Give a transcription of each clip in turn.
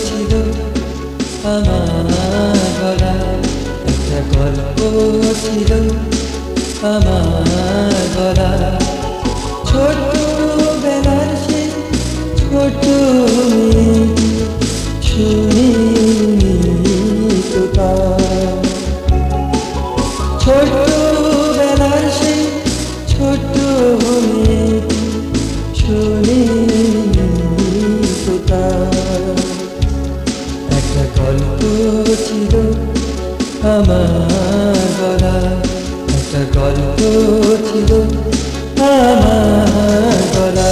ছিল আমার গলা, একটা গল্প ছিল আমার গলা। ছোটবেলার সেই ছোট মেয়েটি শুনিনি তো তার। ছোটবেলার সেই ছোট মেয়েটি শুনিনি তো তার। একটা গল্প ছিল আমার গলা, একটা গল্প ছিল আমার গলা।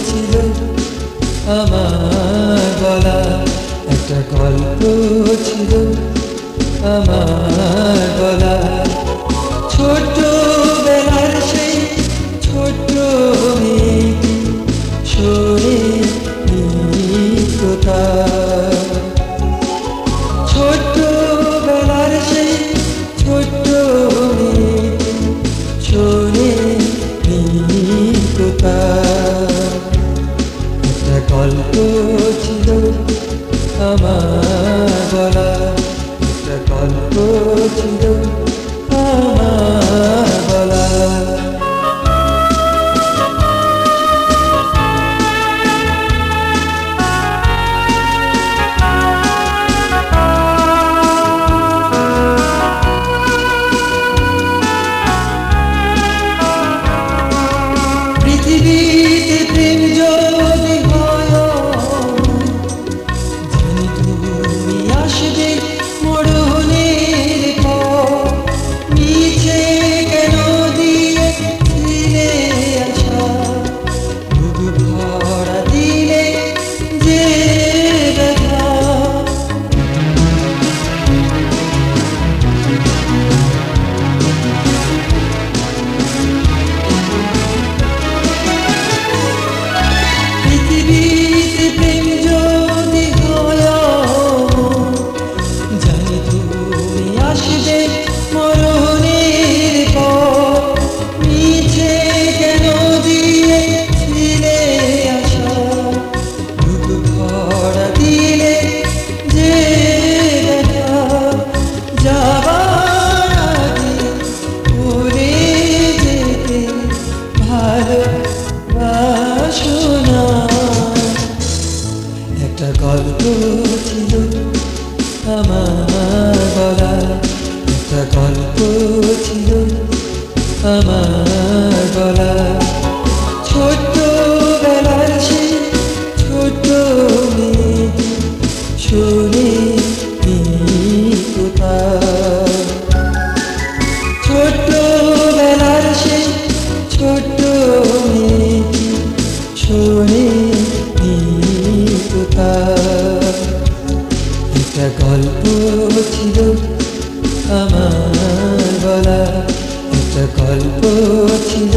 ছিল আমার গলা, একটা গল্প ছিল আমার গলা। ছোটবেলার সেই ছোট মেয়েটি শোনেনি তো তার। ছোটবেলার সেই ছোট মেয়েটি শোনেনি তো তার। একটা গল্প ছিল আমার গলা, একটা গল্প ছিল আমার গলা। পৃথিবীতে প্রেম যদি হয়, জানি তুমি আসবে মরণের পর। মিছে কেন দিয়েছিলে আশা, বুক ভরা দিলে যে ব্যথা। পৃথিবীতে প্রেম যদি হয়, জানি তুমি আসবে মরণের পর। মিছে কেন দিয়েছিলে আশা, বুক ভরা দিলে যে ব্যথা। যাবার আগে ভুলে যেতে ভালোবাসো না। একটা গল্প ছিল আমার গলা, একটা গল্প ছিল আমার গলা। ছোটবেলার সেই ছোট মেয়েটি শোনেনি তো তার। ছোটবেলার সেই ছোট মেয়েটি শোনেনি তো তার। একটা গল্প ছিল আমার গলা, একটা গল্প ছিল